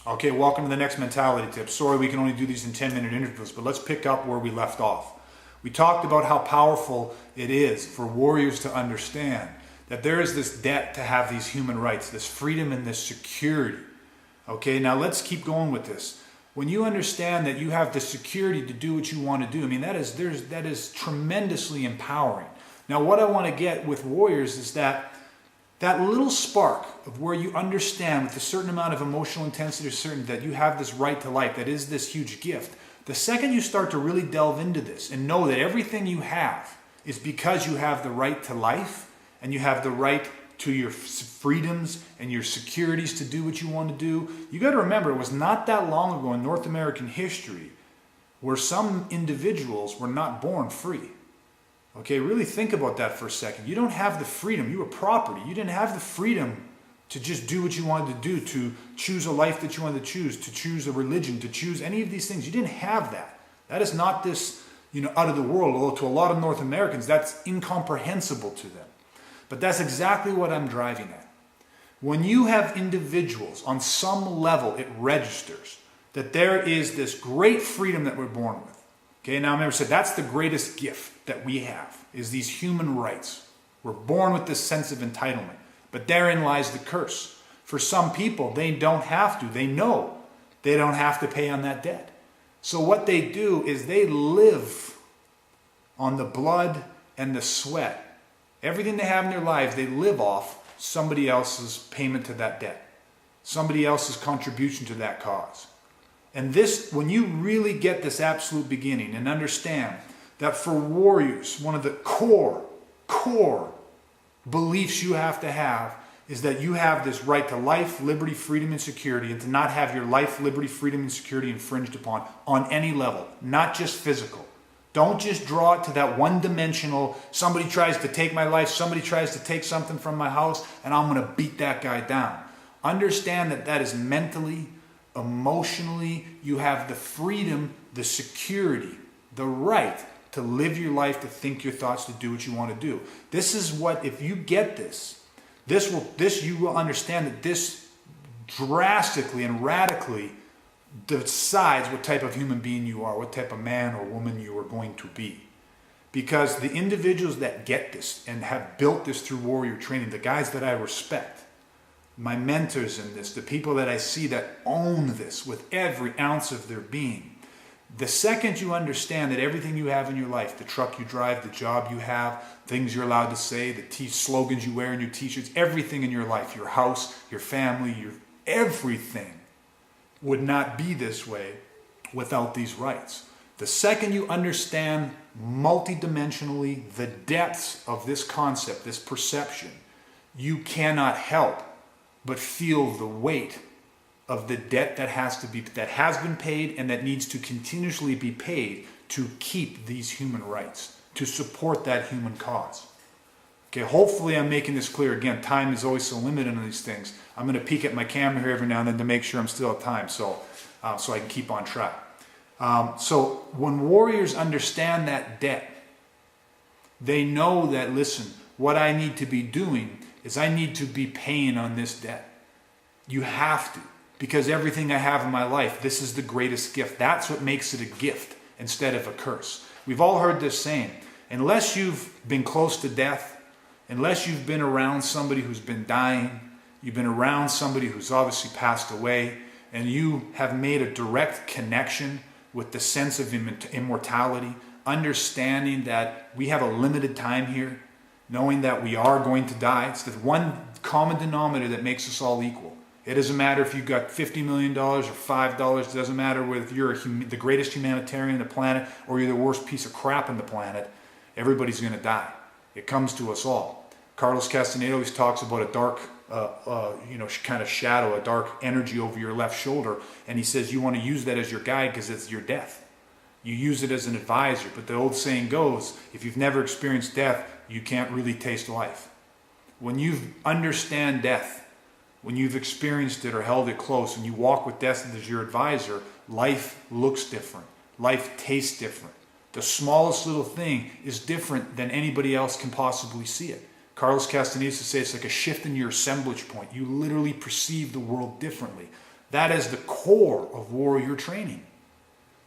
Okay, welcome to the next mentality tip. Sorry we can only do these in 10-minute intervals, but let's pick up where we left off. We talked about how powerful it is for warriors to understand that there is this debt to have these human rights, this freedom and this security. Okay, now let's keep going with this. When you understand that you have the security to do what you want to do, I mean, that is tremendously empowering. Now, what I want to get with warriors is that little spark of where you understand with a certain amount of emotional intensity or certainty that you have this right to life, that is this huge gift. The second you start to really delve into this and know that everything you have is because you have the right to life and you have the right to your freedoms and your securities to do what you want to do. You got to remember, it was not that long ago in North American history where some individuals were not born free. Okay, really think about that for a second. You don't have the freedom. You were property. You didn't have the freedom to just do what you wanted to do, to choose a life that you wanted to choose a religion, to choose any of these things. You didn't have that. That is not this, out of the world, although to a lot of North Americans, that's incomprehensible to them. But that's exactly what I'm driving at. When you have individuals, on some level, it registers that there is this great freedom that we're born with. Okay, now I remember said that's the greatest gift that we have, is these human rights. We're born with this sense of entitlement. But therein lies the curse. For some people, they don't have to. They know they don't have to pay on that debt. So what they do is they live on the blood and the sweat. Everything they have in their lives, they live off somebody else's payment to that debt. Somebody else's contribution to that cause. And this, when you really get this absolute beginning and understand that for warriors, one of the core beliefs you have to have is that you have this right to life, liberty, freedom, and security, and to not have your life, liberty, freedom, and security infringed upon on any level, not just physical. Don't just draw it to that one-dimensional, somebody tries to take my life, somebody tries to take something from my house, and I'm going to beat that guy down. Understand that that is mentally, emotionally, you have the freedom, the security, the right to live your life, to think your thoughts, to do what you want to do. This is what, if you get this you will understand that this drastically and radically decides what type of human being you are, what type of man or woman you are going to be. Because the individuals that get this and have built this through warrior training, the guys that I respect, my mentors in this, the people that I see that own this with every ounce of their being, the second you understand that everything you have in your life, the truck you drive, the job you have, things you're allowed to say, the slogans you wear in your t-shirts, everything in your life, your house, your family, your everything would not be this way without these rights. The second you understand multidimensionally the depths of this concept, this perception, you cannot help but feel the weight of the debt that has been paid and that needs to continuously be paid to keep these human rights, to support that human cause. Okay, hopefully I'm making this clear. Again, time is always so limited on these things. I'm going to peek at my camera here every now and then to make sure I'm still at time, so I can keep on track. So when warriors understand that debt, they know that, listen, what I need to be doing is I need to be paying on this debt. You have to, because everything I have in my life, this is the greatest gift. That's what makes it a gift instead of a curse. We've all heard this saying, unless you've been close to death, unless you've been around somebody who's been dying, you've been around somebody who's obviously passed away, and you have made a direct connection with the sense of immortality, understanding that we have a limited time here, knowing that we are going to die. It's the one common denominator that makes us all equal. It doesn't matter if you've got $50 million or $5. It doesn't matter whether you're the greatest humanitarian on the planet or you're the worst piece of crap on the planet. Everybody's going to die. It comes to us all. Carlos Castaneda always talks about a dark, kind of shadow, a dark energy over your left shoulder. And he says you want to use that as your guide because it's your death. You use it as an advisor. But the old saying goes, if you've never experienced death, you can't really taste life. When you understand death, when you've experienced it or held it close and you walk with death as your advisor, life looks different. Life tastes different. The smallest little thing is different than anybody else can possibly see it. Carlos Castaneda used to say it's like a shift in your assemblage point. You literally perceive the world differently. That is the core of warrior training.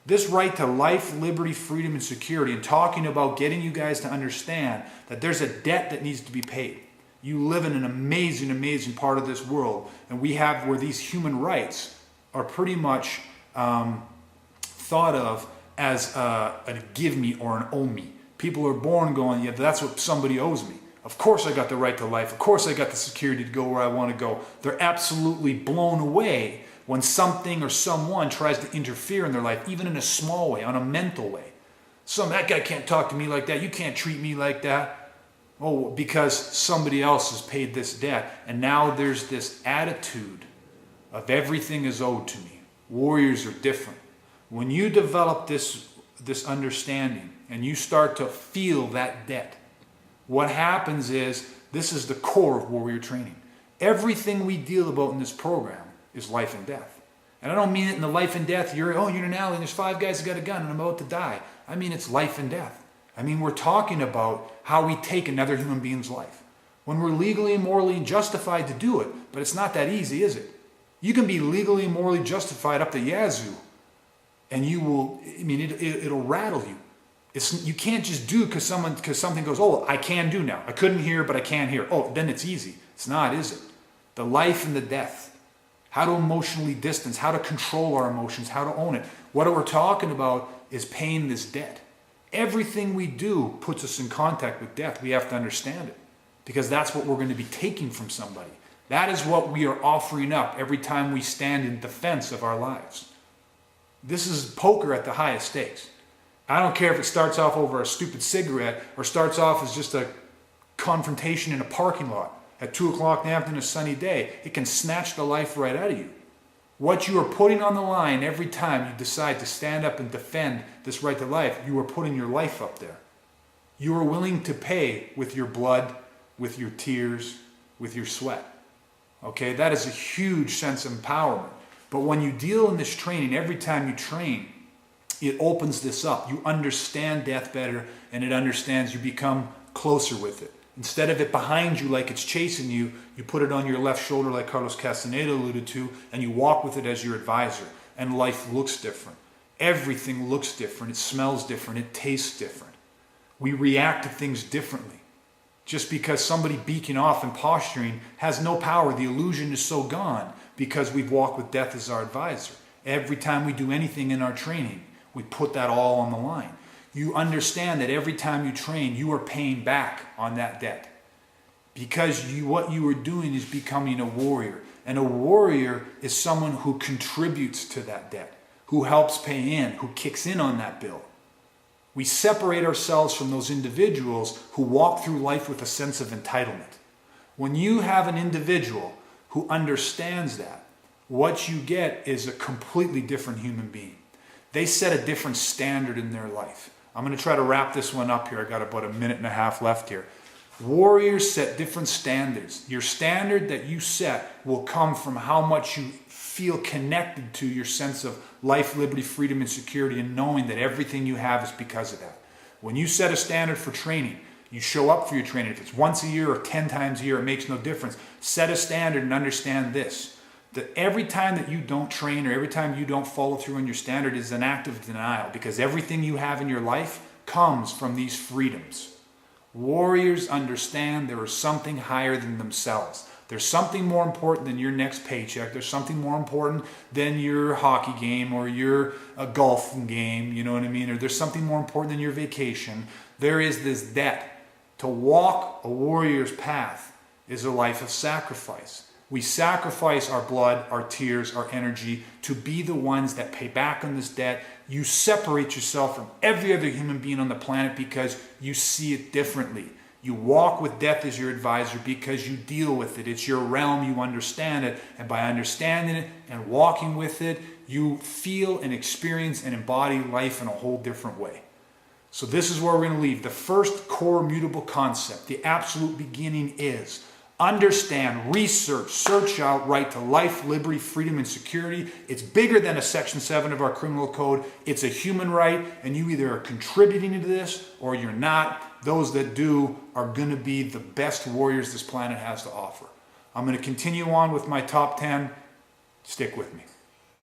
This right to life, liberty, freedom, and security, and talking about getting you guys to understand that there's a debt that needs to be paid. You live in an amazing, amazing part of this world, and we have where these human rights are pretty much thought of as a give me or an owe me. People are born going, yeah, that's what somebody owes me. Of course I got the right to life. Of course I got the security to go where I want to go. They're absolutely blown away when something or someone tries to interfere in their life, even in a small way, on a mental way. That guy can't talk to me like that. You can't treat me like that. Oh, because somebody else has paid this debt. And now there's this attitude of everything is owed to me. Warriors are different. When you develop this understanding and you start to feel that debt, what happens is, this is the core of warrior training. Everything we deal about in this program is life and death. And I don't mean it in the life and death, you're in an alley and there's 5 guys that got a gun and I'm about to die. I mean it's life and death. I mean we're talking about how we take another human being's life. When we're legally and morally justified to do it, but it's not that easy, is it? You can be legally and morally justified up the yazoo, and you will, it'll rattle you. You can't just do because something goes, oh, I can do now. I couldn't hear, but I can hear. Oh, then it's easy. It's not, is it? The life and the death. How to emotionally distance, how to control our emotions, how to own it. What we're talking about is paying this debt. Everything we do puts us in contact with death. We have to understand it because that's what we're going to be taking from somebody. That is what we are offering up every time we stand in defense of our lives. This is poker at the highest stakes. I don't care if it starts off over a stupid cigarette or starts off as just a confrontation in a parking lot at 2 o'clock in the afternoon, a sunny day. It can snatch the life right out of you. What you are putting on the line every time you decide to stand up and defend this right to life, you are putting your life up there. You are willing to pay with your blood, with your tears, with your sweat. Okay, that is a huge sense of empowerment. But when you deal in this training, every time you train, it opens this up. You understand death better, and it understands, you become closer with it. Instead of it behind you like it's chasing you, you put it on your left shoulder like Carlos Castaneda alluded to, and you walk with it as your advisor. And life looks different. Everything looks different. It smells different. It tastes different. We react to things differently. Just because somebody beaking off and posturing has no power, the illusion is so gone because we've walked with death as our advisor. Every time we do anything in our training, we put that all on the line. You understand that every time you train, you are paying back on that debt. Because what you are doing is becoming a warrior. And a warrior is someone who contributes to that debt, who helps pay in, who kicks in on that bill. We separate ourselves from those individuals who walk through life with a sense of entitlement. When you have an individual who understands that, what you get is a completely different human being. They set a different standard in their life. I'm going to try to wrap this one up here. I got about a minute and a half left here. Warriors set different standards. Your standard that you set will come from how much you feel connected to your sense of life, liberty, freedom, and security, and knowing that everything you have is because of that. When you set a standard for training, you show up for your training. If it's once a year or 10 times a year, it makes no difference. Set a standard and understand this, that every time that you don't train or every time you don't follow through on your standard is an act of denial, because everything you have in your life comes from these freedoms. Warriors understand there is something higher than themselves. There's something more important than your next paycheck. There's something more important than your hockey game or your golf game, you know what I mean? Or there's something more important than your vacation. There is this debt. To walk a warrior's path is a life of sacrifice. We sacrifice our blood, our tears, our energy to be the ones that pay back on this debt. You separate yourself from every other human being on the planet because you see it differently. You walk with death as your advisor because you deal with it. It's your realm, you understand it. And by understanding it and walking with it, you feel and experience and embody life in a whole different way. So this is where we're going to leave. The first core mutable concept, the absolute beginning is understand, research, search out right to life, liberty, freedom, and security. It's bigger than a Section 7 of our criminal code. It's a human right, and you either are contributing to this or you're not. Those that do are going to be the best warriors this planet has to offer. I'm going to continue on with my top 10. Stick with me.